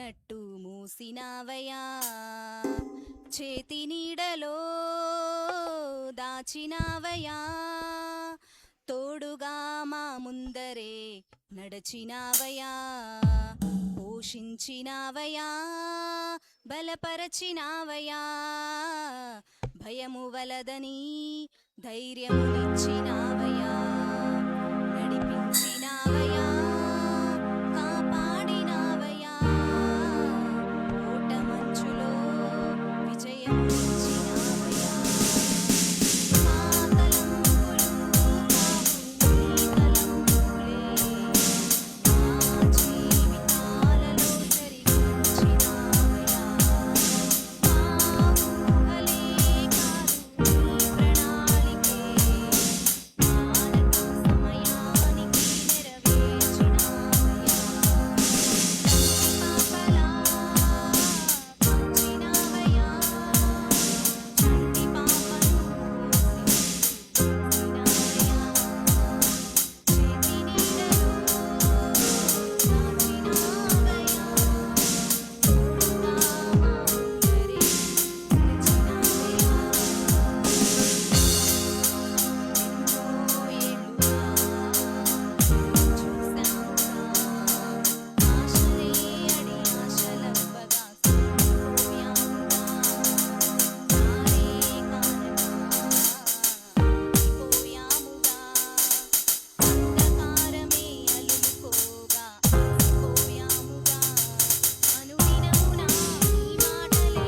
మూసినట్టు మూసినావయా, చేతి నీడలో దాచినావయా, తోడుగా మా ముందరే నడచినావయా, పోషించినావయా, బలపరచినావయా, భయము వలదని ధైర్యమునిచ్చినావయా, నడిపించినావయా, కాపాడినావయా, ఓట మంచులో విజయమునిచ్చినావయా. మా తలంపులు కావు నీ తలంపులే, మా జీవితాలలో జరిగించినావయా, మా ఊహలే కాదు నీ ప్రణాళికే, మానక సమయానికి నెరవేర్చినావయా. పాపలా పంచినావయా, చంటి పాపను మోసినావయా, చేతి నీడలో దాచినావయా, తోడుగా మా ముందరే నడిచినావయా. ఎన్నో ఏళ్ళుగా చూశాంగా, ఆశలే అడి ఆశలవ్వగా సంతోవ్యాముగా, దారే కానగా ఉండిపోయాముగా, అంధకారమే అలుముకోగా అలసిపోయాముగా, అనుదినమున నీ మాటలే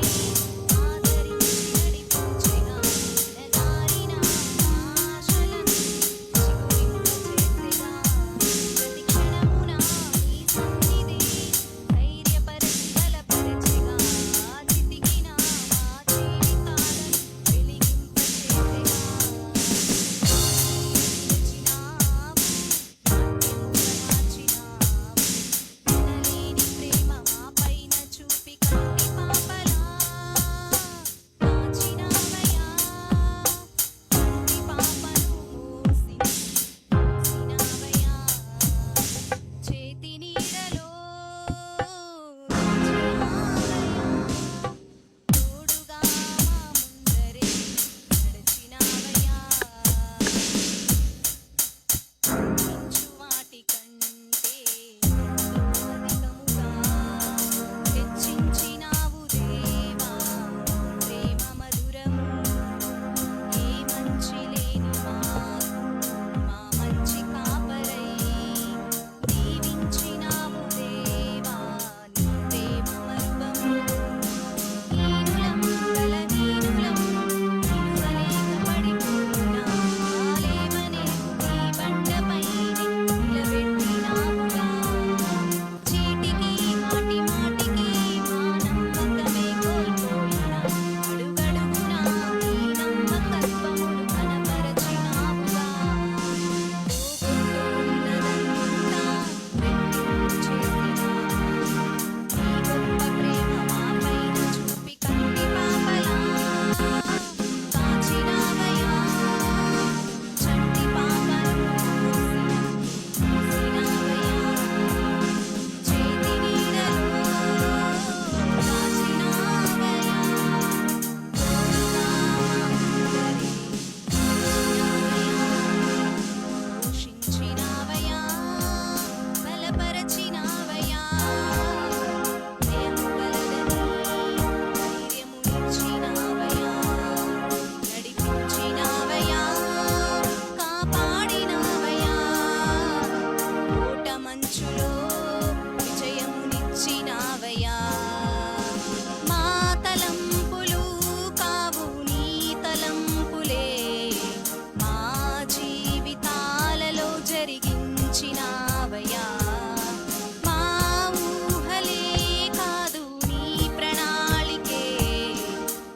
ఆదరించి నడిపించెగా, ఎడగారిన ఆశలను చిగురింపచేసెగా, ప్రతి క్షణమున నీ సన్నిధి ధైర్యపరచి బలపరచెగా, చితికిన మా జీవితాలను వెలిగింపచేసెగా. ఎనలేని ప్రేమ మా పైన చూపి కంటి పాపలా కాచినావయా, కంటి పాపను మోసినావయా, చేతి నీడలో దాచినావయా, తోడుగా మా ముందరే నడిచినావయా. ఊహించు వాటి కంటే అధికముగా హెచ్చించినావు దేవా, ప్రేమ మధురము ఏ మంచి లేని మాకు మా మంచి కాపరై దీవించినావు దేవా, నీ ప్రేమ మరువము. దీనులం బలహీనులం నిలువలేక పడిపోయినా, లేవనెత్తు నీ బండపైనే నిలబెట్టినావుగా, చీటికి మాటి మాటికి మా నమ్మకమే కోల్పోయినా, అడుగడుగునా నీ నమ్మకత్వమును కనపరచినావుగా. పోగొట్టుకున్నదంతా రెట్టింపు చేసినావు, నీ గొప్ప ప్రేమ మా పైన చూపి కంటి పాపలా కాచినావయా, చంటి పాపను మోసినావయా, చేతి నీడలో దాచినావయా, తోడుగా మా ముందరే నడిచినావయా, పోషించినావయా, బలపరచినావయా, భయము వలదని ధైర్యమునిచ్చినావయా, నడిపించినావయా, కాపాడినావయా, ఓట మంచులో విజయమునిచ్చినావయా. మా తలంపులు కావు నీ తలంపులే, మా జీవితాలలో జరిగించినావయా, మా ఊహలే కాదు నీ ప్రణాళికే,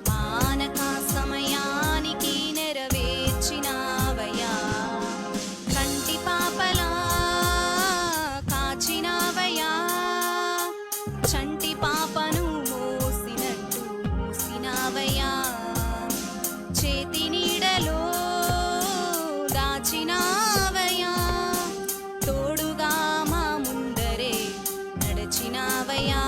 మానక సమయానికి నెరవేర్చినావయా. కంటి పాపలా కాచినావయా, చంటి పాపను మోసినట్టు మూసినావయా, చేతి నీడలో దాచినావయా, తోడుగా మా ముందరే నడిచినావయా.